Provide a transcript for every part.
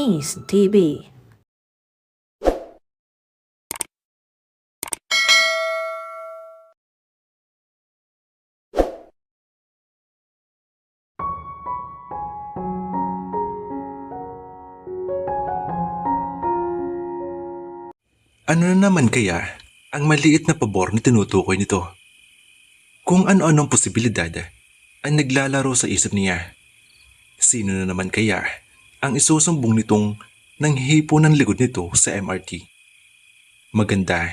Chinese TV. Ano na naman kaya ang maliit na pabor na tinutukoy nito? Kung ano-anong posibilidad ang naglalaro sa isip niya. Sino na naman kaya ang isusumbong nitong nanghipo ng likod nito sa MRT? Maganda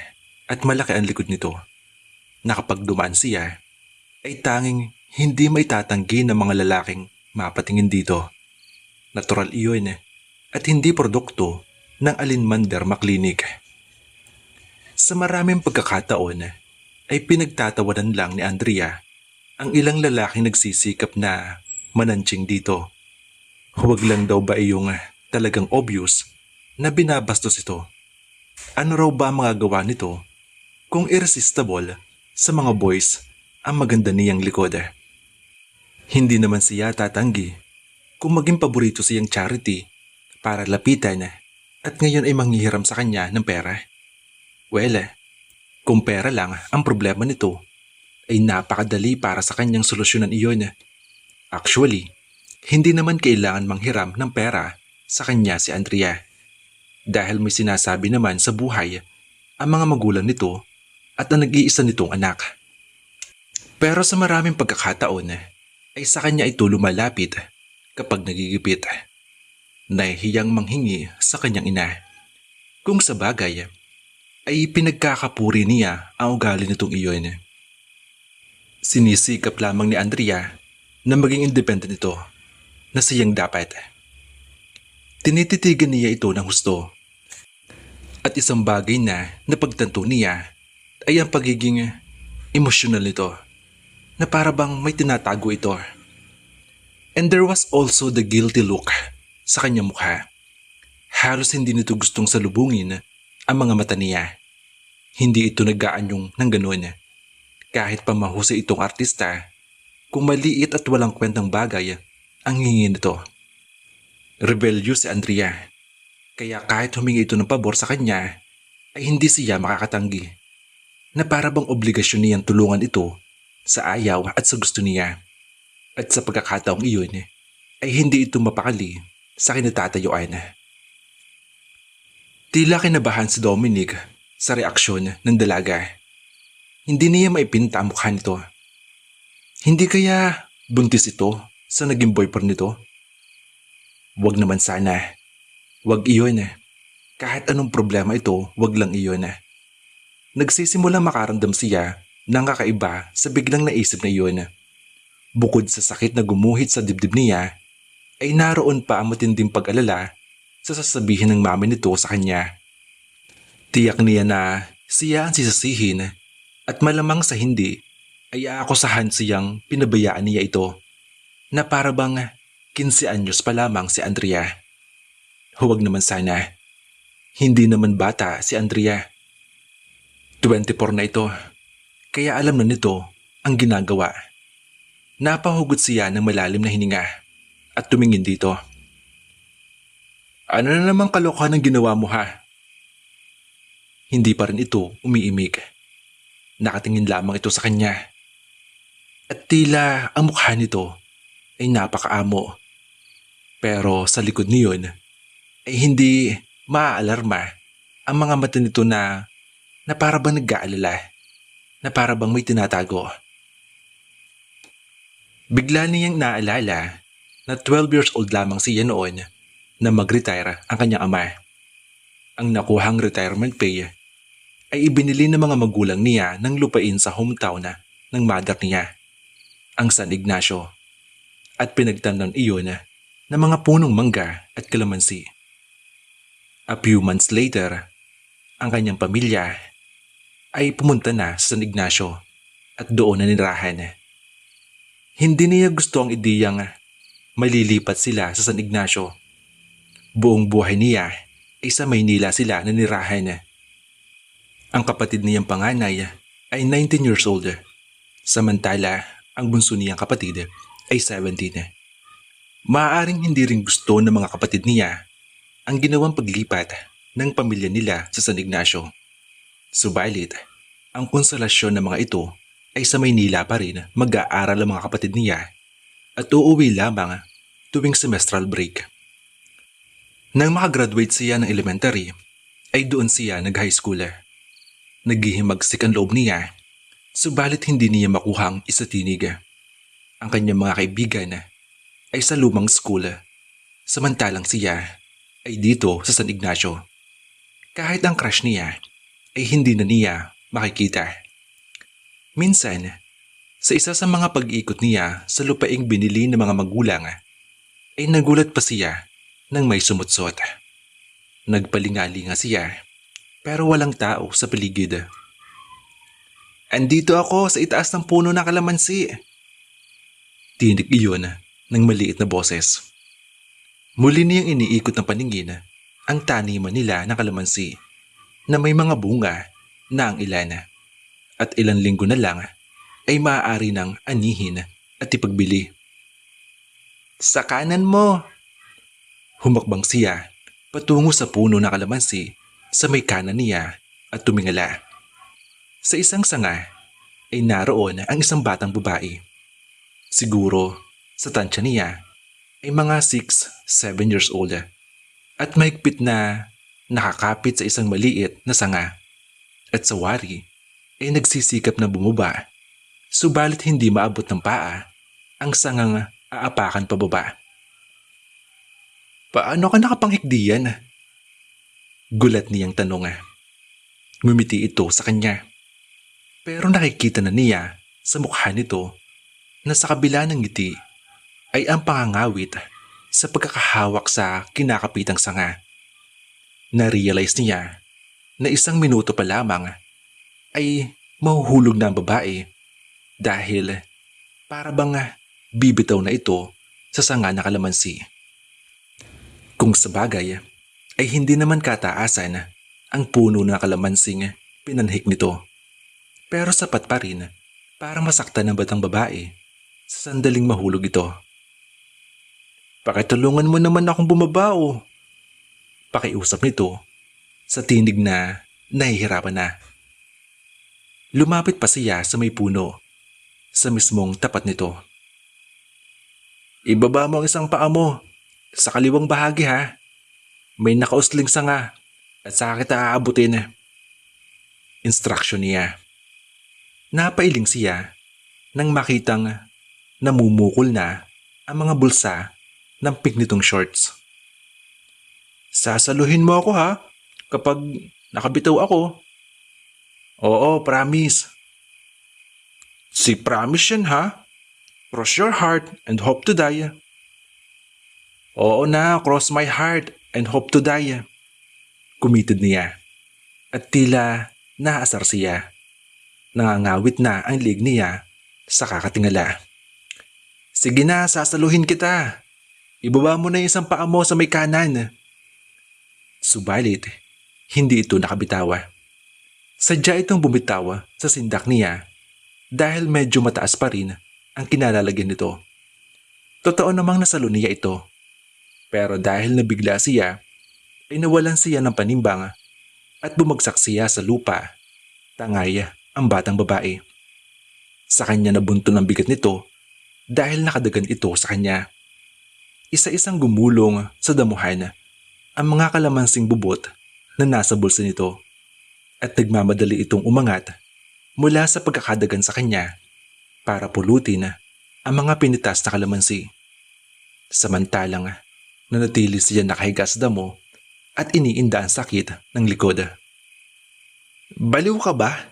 at malaki ang likod nito na kapag dumaan siya ay tanging hindi maitatanggi ng mga lalaking mapatingin dito. Natural iyon at hindi produkto ng alinman derma clinic. Sa maraming pagkakataon ay pinagtatawanan lang ni Andrea ang ilang lalaking nagsisikap na mananching dito. Huwag lang daw ba iyong talagang obvious na binabastos ito? Ano raw ba magagawa nito kung irresistible sa mga boys ang maganda niyang likod? Hindi naman siya tatanggi kung maging paborito siyang charity para lapitan at ngayon ay manghihiram sa kanya ng pera. Well, kung pera lang ang problema nito, ay napakadali para sa kanyang solusyonan iyon. Actually, hindi naman kailangan manghiram ng pera sa kanya si Andrea. Dahil may sinasabi naman sa buhay ang mga magulang nito at ang nag-iisa nitong anak. Pero sa maraming pagkakataon ay sa kanya ito lumalapit kapag nagigipit. Nahihiyang manghingi sa kanyang ina. Kung sa bagay, ay pinagkakapuri niya ang ugali nitong iyon. Sinisikap lamang ni Andrea na maging independent ito na siyang dapat. Tinititigan niya ito ng husto. At isang bagay na napagtanto niya ay ang pagiging emosyonal nito na para bang may tinatago ito. And there was also the guilty look sa kanyang mukha. Halos hindi nito gustong salubungin ang mga mata niya. Hindi ito nag-aanyong ng ganun. Kahit pa mahusay itong artista, kung maliit at walang kwentang bagay ang hingin nito. Rebellious si Andrea. Kaya kahit humingi ito ng pabor sa kanya, ay hindi siya makakatanggi. Na para bang obligasyon niyang tulungan ito sa ayaw at sa gusto niya. At sa pagkakataong iyon, ay hindi ito mapakali sa kinatatayuan. Tila kinabahan si Dominic sa reaksyon ng dalaga. Hindi niya maipinta ang mukha nito. Hindi kaya buntis ito sa naging boyfriend nito? Wag naman sana. Wag iyon. Kahit anong problema ito, wag lang iyon. Nagsisimulang makaramdam siya ng kakaiba sa biglang naisip na iyon. Bukod sa sakit na gumuhit sa dibdib niya, ay naroon pa ang matinding pag-alala sa sasabihin ng mami nito sa kanya. Tiyak niya na siya ang sisisihin at malamang sa hindi ay aakusahan siyang pinabayaan niya ito na para bang 15 anyos pa lamang si Andrea. Huwag naman sana. Hindi naman bata si Andrea. 24 na ito, kaya alam na nito ang ginagawa. Napahugot siya ng malalim na hininga at tumingin dito. Ano na namang kalokohan ang ginawa mo ha? Hindi pa rin ito umiimik. Nakatingin lamang ito sa kanya. At tila ang mukha nito ay napakaamo. Pero sa likod niyon ay hindi maaalarma ang mga mata nito na para bang nag-aalala, na para bang may tinatago. Bigla niyang naalala na 12 years old lamang siya noon na mag-retire ang kanyang ama. Ang nakuhang retirement pay ay ibinili ng mga magulang niya ng lupain sa hometown ng mother niya, ang San Ignacio, at pinagtanan iyon ng mga punong mangga at kalamansi. A few months later, ang kanyang pamilya ay pumunta na sa San Ignacio at doon na nirahan. Hindi niya gusto ang ideyang malilipat sila sa San Ignacio. Buong buhay niya ay sa Maynila sila nanirahan. Ang kapatid niyang panganay ay 19 years old, samantala ang bunso niyang kapatid ay 17. Maaaring hindi rin gusto ng mga kapatid niya ang ginawang paglipat ng pamilya nila sa San Ignacio. Subalit, ang konsolasyon ng mga ito ay sa Maynila pa rin mag-aaral ang mga kapatid niya at uuwi lamang tuwing semestral break. Nang makagraduate siya ng elementary, ay doon siya nag-high school. Naghihimagsik ang loob niya, subalit hindi niya makuhang isatinig. Ang kanyang mga kaibigan ay sa lumang school, samantalang siya ay dito sa San Ignacio. Kahit ang crush niya ay hindi na niya makikita. Minsan, sa isa sa mga pag-ikot niya sa lupaing binili ng mga magulang, ay nagulat pa siya nang may sumutsot. Nagpalingalinga siya, pero walang tao sa paligid. Andito ako sa itaas ng puno ng kalamansi. Tinig iyon ng maliit na boses. Muli niyang iniikot ng paningin ang taniman nila ng kalamansi na may mga bunga na ang ilan at ilang linggo na lang ay maaari ng anihin at ipagbili. Sa kanan mo! Humakbang siya patungo sa puno ng kalamansi sa may kanan niya at tumingala. Sa isang sanga ay naroon ang isang batang babae. Siguro sa tansya niya ay mga 6-7 years old at mahigpit na nakakapit sa isang maliit na sanga at sa wari ay nagsisikap na bumaba, subalit hindi maabot ng paa ang sangang aapakan pababa. Paano ka nakapanghikdi yan? Gulat niyang tanong. Ngumiti ito sa kanya. Pero nakikita na niya sa mukha nito na sa kabila ng ngiti ay ang pangangawit sa pagkakahawak sa kinakapitang sanga. Na-realize niya na isang minuto pa lamang ay mahuhulog na ang babae dahil para bang bibitaw na ito sa sanga na kalamansi. Kung sa bagay ay hindi naman kataasan ang puno na kalamansing pinanhik nito. Pero sapat pa rin para masaktan ng batang babae sa sandaling mahulog ito. Pakitulungan mo naman akong bumaba o. Pakiusap nito sa tinig na nahihirapan na. Lumapit pa siya sa may puno sa mismong tapat nito. Ibaba mo ang isang paa mo sa kaliwang bahagi ha. May nakausling sanga at saka kita aabutin. Instruction niya. Napailing siya nang makitang namumukol na ang mga bulsa ng pink nitong shorts. Sasaluhin mo ako ha kapag nakabitaw ako. Oo, promise. Si promise yan ha. Cross your heart and hope to die. Oo na, cross my heart and hope to die. Kumitid niya. At tila naasar siya. Nangangawit na ang lig niya sa kakatingala. Sige na, sasaluhin kita. Ibaba mo na yung isang paa mo sa may kanan. Subalit, hindi ito nakabitawa. Sadya itong bumitawa sa sindak niya dahil medyo mataas pa rin ang kinalalagyan nito. Totoo namang nasalo niya ito. Pero dahil nabigla siya, ay nawalan siya ng panimbang at bumagsak siya sa lupa. Tangay ang batang babae. Sa kanya nabunto ng bigat nito dahil nakadagan ito sa kanya. Isa-isang gumulong sa damuhan ang mga kalamansing bubot na nasa bulsa nito at nagmamadali itong umangat mula sa pagkakadagan sa kanya para pulutin ang mga pinitas na kalamansi. Samantalang nanatili siya nakahiga sa damo at iniinda ang sakit ng likod. Baliw ka ba?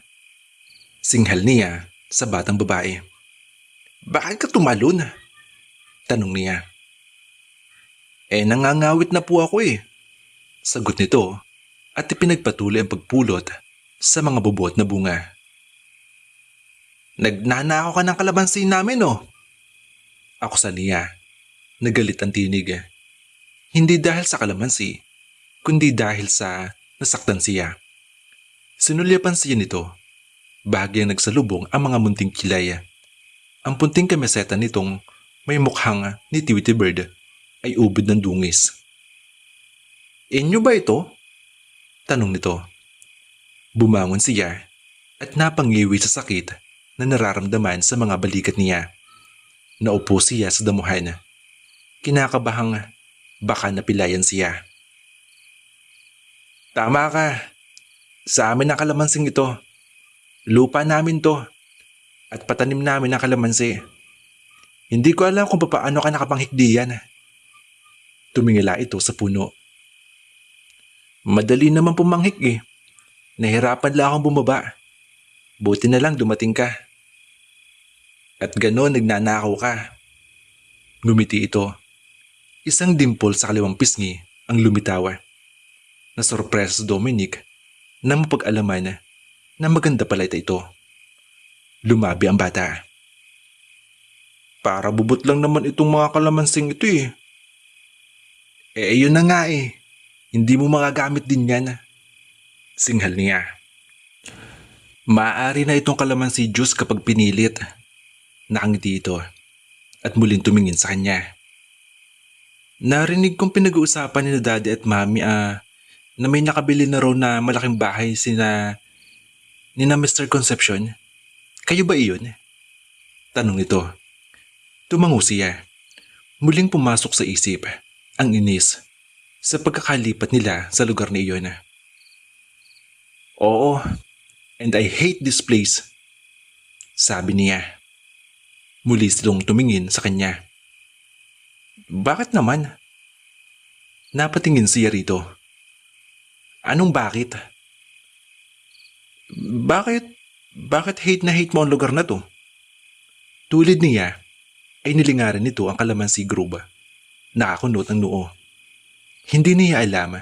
Singhal niya sa batang babae. Bakit ka tumalon? Tanong niya. Nangangawit na po ako eh. Sagot nito at ipinagpatuloy ang pagpulot sa mga bubot na bunga. Nagnanakaw ka ng kalamansi namin oh. Ako sa niya. Nagalit ang tinig. Hindi dahil sa kalamansi, kundi dahil sa nasaktan siya. Sinulyapan siya nito. Bahagyang nagsalubong ang mga munting kilay. Ang punting kamiseta nitong may mukhang ni Tweety Bird ay ubod ng dungis. Inyo ba ito? Tanong nito. Bumangon siya at napangiwi sa sakit na nararamdaman sa mga balikat niya. Naupo siya sa damuhan. Kinakabahang baka napilayan siya. Tama ka. Sa amin ang kalamansing ito. Lupa namin to at patanim namin ang kalamansi. Hindi ko alam kung paano ka nakapanghikdi yan. Tumingala ito sa puno. Madali naman pumanghik eh. Nahirapan lang akong bumaba. Buti na lang dumating ka. At gano'n nagnanakaw ka. Ngumiti ito. Isang dimple sa kaliwang pisngi ang lumitaw. Nasorpresa si Dominic na mapag-alaman na maganda pala ito. Lumabi ang bata. Para bubot lang naman itong mga kalamansing ito eh. Yun na nga eh. Hindi mo magagamit din yan. Singhal niya. Maaari na itong kalamansi juice kapag pinilit. Nakangiti ito at muling tumingin sa kanya. Narinig kong pinag-uusapan ni Daddy at Mami na may nakabili na raw na malaking bahay nina Mr. Concepcion. Kayo ba iyon? Tanong ito. Tumango siya. Muling pumasok sa isip ang inis sa pagkakalipat nila sa lugar na iyon. Oo, and I hate this place, sabi niya. Muli silong tumingin sa kanya. Bakit naman? Napatingin siya rito. Anong bakit? Bakit hate na hate mo ang lugar na to? Tulid niya ay nilingaran nito ang kalamansi grove. Nakakunot ang noo. Hindi niya alam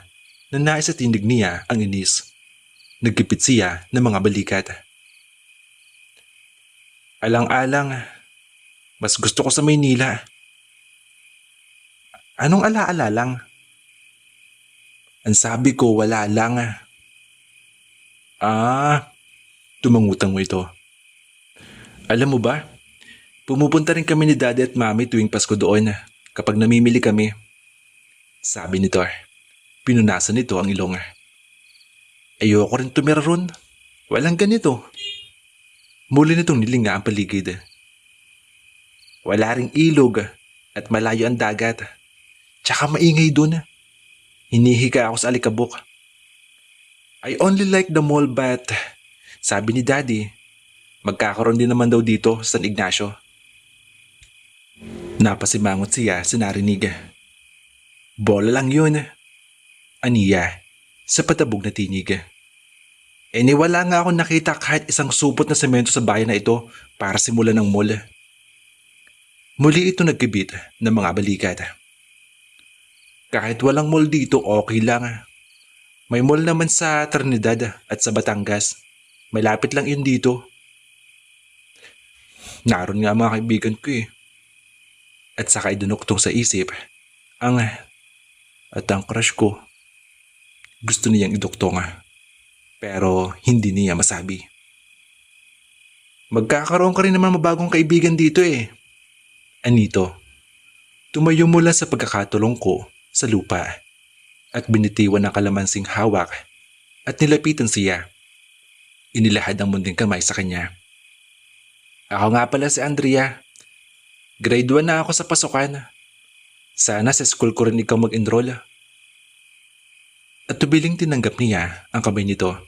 na nasa tindig niya ang inis. Nagkipit siya ng mga balikat. Alang-alang, mas gusto ko sa Maynila. Anong ala-ala lang? Ang sabi ko wala lang. Tumangutang mo ito. Alam mo ba, pumupunta rin kami ni Daddy at Mami tuwing Pasko doon kapag namimili kami. Sabi nito. Pinunasan nito ang ilong. Ayoko rin tumira ron. Walang ganito. Muli nitong nilinga ang paligid. Wala ring ilog at malayo ang dagat. Tsaka maingay dun. Hinihiga ako sa alikabok. I only like the mall but sabi ni Daddy, magkakaroon din naman daw dito sa San Ignacio. Napasimangot siya sa narinig. Bola lang yun. Aniya sa patabog na tinig. Wala nga akong nakita kahit isang supot na semento sa bayan na ito para simulan ng mall. Muli ito nagkibit ng mga balikat. Kahit walang mall dito, okay lang. May mall naman sa Trinidad at sa Batangas. Malapit lang yun dito. Naroon nga mga kaibigan ko eh. At saka idunuktong sa isip ang crush ko. Gusto niyang iduktong pero hindi niya masabi. Magkakaroon ka rin naman mabagong kaibigan dito eh. Anito, tumayo mula sa pagkakatulong ko sa lupa at binitiwan ng kalamansing hawak at nilapitan siya. Inilahad ang munding kamay sa kanya. Ako nga pala si Andrea. Grade 1 na ako sa pasukan. Sana sa school ko rin ikaw mag-enroll. At tubiling tinanggap niya ang kamay nito.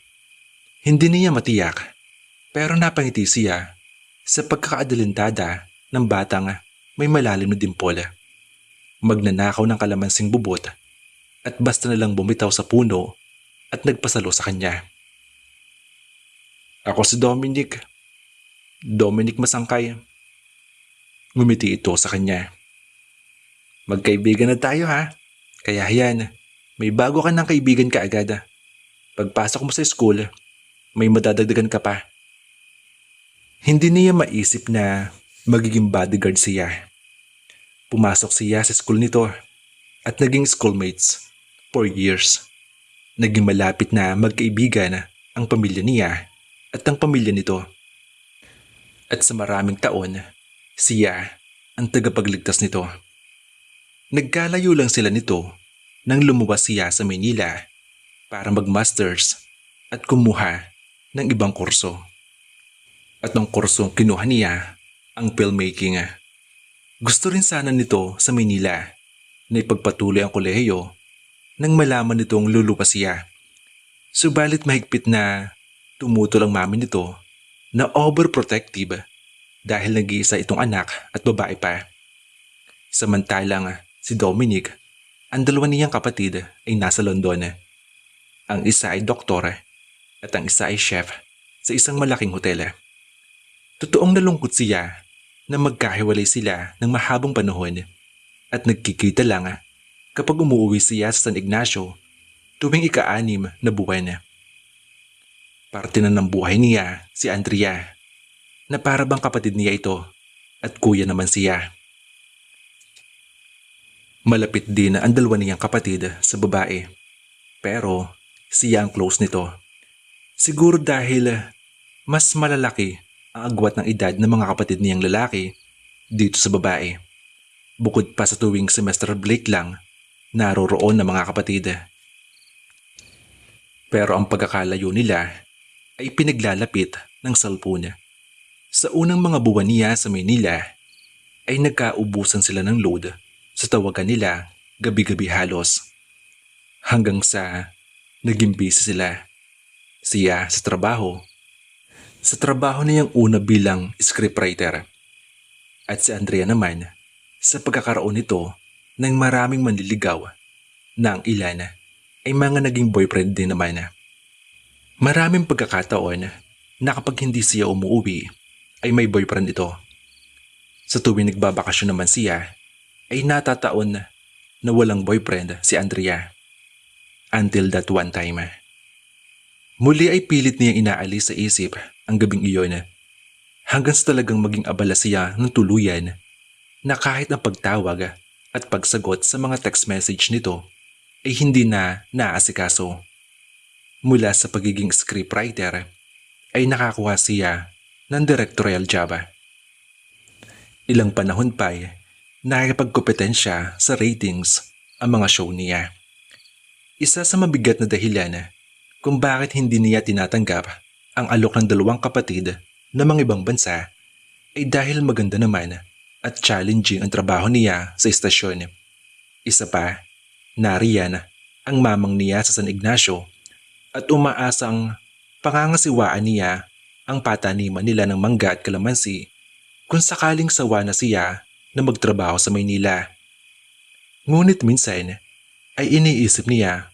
Hindi niya matiyak pero napangiti siya sa pagkakaadalintada ng batang may malalim na dimple. Magnanakaw ng kalamansing bubot at basta na lang bumitaw sa puno at nagpasalo sa kanya. Ako si Dominic. Dominic Masangkay. Ngumiti ito sa kanya. Magkaibigan na tayo ha. Kaya yan, may bago ka ng kaibigan ka agad. Pagpasok mo sa school, may madadagdagan ka pa. Hindi niya maisip na magiging bodyguard siya. Pumasok siya sa school nito at naging schoolmates for years. Naging malapit na magkaibigan ang pamilya niya at ang pamilya nito. At sa maraming taon, siya ang tagapagligtas nito. Nagkalayo lang sila nito nang lumuwas siya sa Manila para mag-masters at kumuha ng ibang kurso. At ng kursong kinuha niya ang filmmaking. Gusto rin sana nito sa Manila na ipagpatuloy ang kolehiyo nang malaman nitong luluwas siya. Subalit mahigpit na tumutol ang mami nito na overprotective dahil nag-iisa itong anak at babae pa. Samantalang si Dominic, ang dalawa niyang kapatid ay nasa London. Ang isa ay doktor at ang isa ay chef sa isang malaking hotel. Totoong nalungkot siya na magkahiwalay sila ng mahabang panahon at nagkikita lang kapag umuwi siya sa San Ignacio tuwing ika-6 na buwan. Parte na ng buhay niya si Andrea na para bang kapatid niya ito at kuya naman siya. Malapit din ang dalawa niyang kapatid sa babae pero siya ang close nito. Siguro dahil mas malalaki ang agwat ng edad ng mga kapatid niyang lalaki dito sa babae. Bukod pa sa tuwing semester break lang, naroroon ng mga kapatid. Pero ang pagkakalayo nila ay pinaglalapit ng cellphone. Sa unang mga buwan niya sa Manila ay nagkaubusan sila ng load sa tawagan nila gabi-gabi halos. Hanggang sa naging busy sila. Siya sa trabaho. Sa trabaho niyang una bilang scriptwriter. At si Andrea naman sa pagkakaroon nito ng maraming manliligaw na ang ilan ay mga naging boyfriend din naman. Maraming pagkakataon na kapag hindi siya umuwi ay may boyfriend ito. Sa tuwing nagbabakasyon naman siya ay natataon na walang boyfriend si Andrea. Until that one time. Muli ay pilit niya inaalis sa isip ang gabing iyon hanggang sa talagang maging abala siya ng tuluyan na kahit ang pagtawag at pagsagot sa mga text message nito ay hindi na naasikaso. Mula sa pagiging scriptwriter ay nakakuha siya ng directorial job. Ilang panahon pa ay nakikipagkompetensya sa ratings ang mga show niya. Isa sa mabigat na dahilan kung bakit hindi niya tinatanggap ang alok ng dalawang kapatid na mga ibang bansa ay dahil maganda naman at challenging ang trabaho niya sa istasyon. Isa pa, nariyan ang mamang niya sa San Ignacio at umaasang pangangasiwaan niya ang pataniman nila ng mangga at kalamansi kung sakaling sawa na siya na magtrabaho sa Maynila. Ngunit minsan ay iniisip niya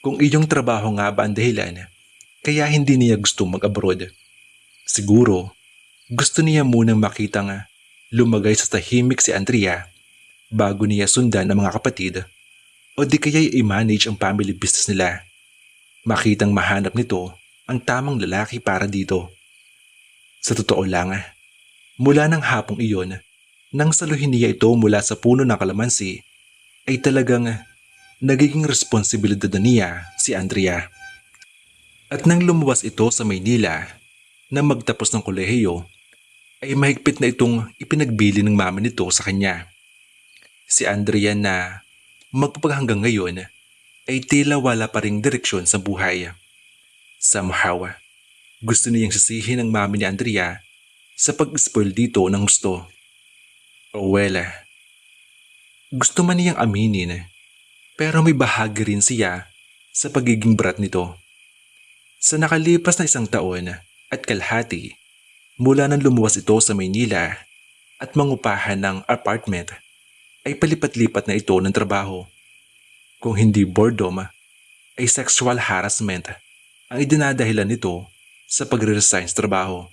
kung iyong trabaho nga ba ang dahilan kaya hindi niya gusto mag-abroad. Siguro gusto niya munang makitang lumagay sa tahimik si Andrea bago niya sundan ang mga kapatid o di kaya i-manage ang family business nila. Makitang mahanap nito ang tamang lalaki para dito. Sa totoo lang, mula ng hapong iyon, nang saluhin niya ito mula sa puno ng kalamansi, ay talagang nagiging responsibilidad na niya si Andrea. At nang lumuwas ito sa Maynila na magtapos ng kolehiyo, ay mahigpit na itong ipinagbili ng mama nito sa kanya. Si Andrea na magpapahanggang ngayon ay tila wala pa ring direksyon sa buhay. Somehow, gusto niyang sisihin ng mami ni Andrea sa pag-spoil dito ng gusto. Oh well, gusto man niyang aminin pero may bahagi rin siya sa pagiging brat nito. Sa nakalipas na 1 taon at kalahati mula nang lumuwas ito sa Maynila at mangupahan ng apartment ay palipat-lipat na ito ng trabaho. Kung hindi boredom ay sexual harassment ang idinadahilan nito sa pagre-resign sa trabaho.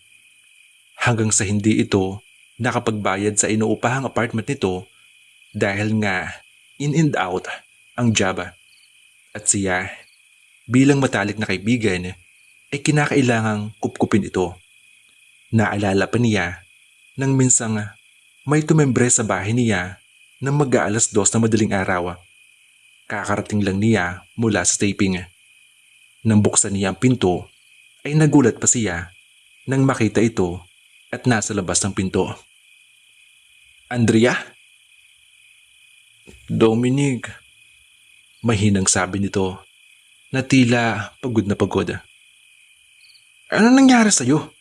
Hanggang sa hindi ito nakapagbayad sa inuupahang apartment nito dahil nga in and out ang job. At siya, bilang matalik na kaibigan, ay kinakailangang kupkupin ito. Naalala pa niya nang minsang may tumembre sa bahay niya nang mag-aalas 2 na madaling araw. Kakarating lang niya mula sa taping. Nang buksan niya ang pinto, ay nagulat pa siya nang makita ito at nasa labas ng pinto. Andrea? Dominic, Mahinang sabi nito na tila pagod na pagod. Ano nangyari sa'yo?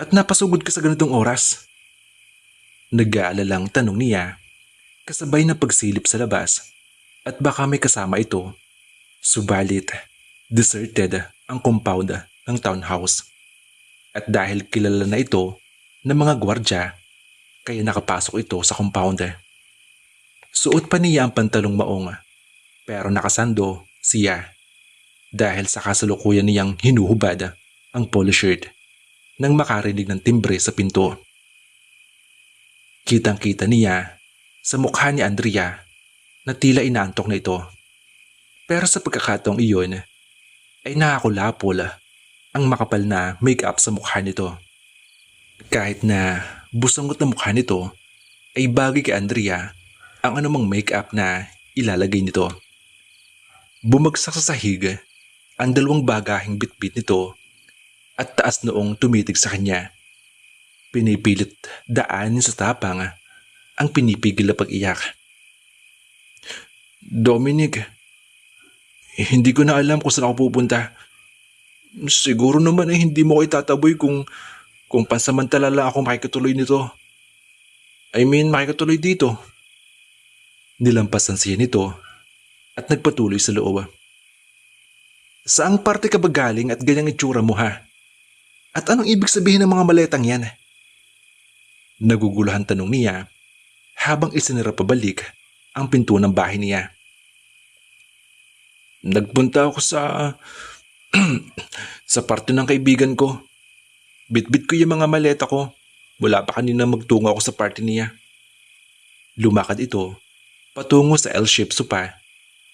At napasugod ka sa ganitong oras? Nag-aalalang tanong niya kasabay na pagsilip sa labas at baka may kasama ito. Subalit, deserted ang compound ng townhouse. At dahil kilala na ito ng mga gwardya, kaya nakapasok ito sa compound. Suot pa niya ang pantalong maong pero nakasando siya dahil sa kasalukuyan niyang hinuhubad ang polo shirt nang makarinig ng timbre sa pinto. Kitang-kita niya sa mukha ni Andrea na tila inaantok na ito. Pero sa pagkakataong iyon ay nakakulapol ang makapal na make-up sa mukha nito. Kahit na busangot na mukha nito ay bagay kay Andrea ang anumang make-up na ilalagay nito. Bumagsak sa sahig ang dalawang bagahing bitbit nito at taas noong tumitig sa kanya. Pinipilit daanin sa tapang ang pinipigil na pag-iyak. Dominic, hindi ko na alam kung saan ako pupunta. Siguro naman ay hindi mo ko itataboy kung pansamantala lang ako makikituloy nito. Makikituloy dito. Nilampasan siya nito at nagpatuloy sa loob. Saang parte ka ba galing at ganyang itsura mo ha? At anong ibig sabihin ng mga maletang yan? Naguguluhan tanong niya habang isinara pabalik ang pinto ng bahay niya. Nagpunta ako sa sa parte ng kaibigan ko. Bitbit ko yung mga maleta ko mula pa kanina magtungo ako sa party niya. Lumakad ito patungo sa L-shaped sopa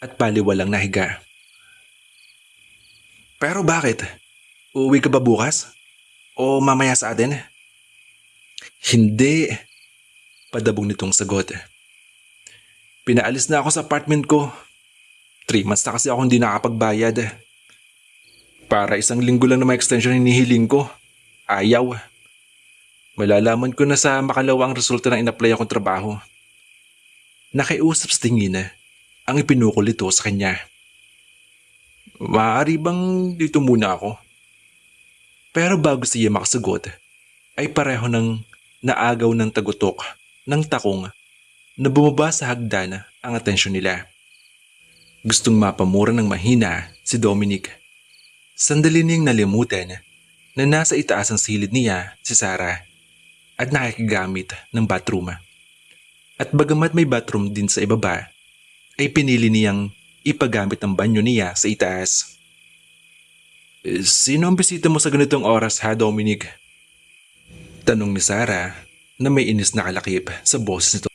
at paliwalang nahiga. Pero bakit? Uuwi ka ba bukas? O mamaya sa atin? Hindi. Padabog nitong sagot. Pinaalis na ako sa apartment ko. 3 months na kasi ako hindi nakapagbayad. Para 1 linggo lang na may extension hinihiling ko. Ayaw. Malalaman ko na sa makalawa ang resulta ng in-apply akong trabaho. Nakiusap sa tingin ang ipinukol ito sa kanya. Maaari bang dito muna ako? Pero bago siya makasagot, ay pareho ng naagaw ng tagutok ng takong na bumaba sa hagdan ang atensyon nila. Gustong mapamura ng mahina si Dominic. Sandali niyang nalimutan na nasa itaas ang silid niya si Sarah at nakikigamit ng bathroom. At bagamat may bathroom din sa ibaba, ay pinili niyang ipagamit ang banyo niya sa itaas. Sino ang bisita mo sa ganitong oras ha, Dominic? Tanong ni Sarah na may inis na kalakip sa boses nito.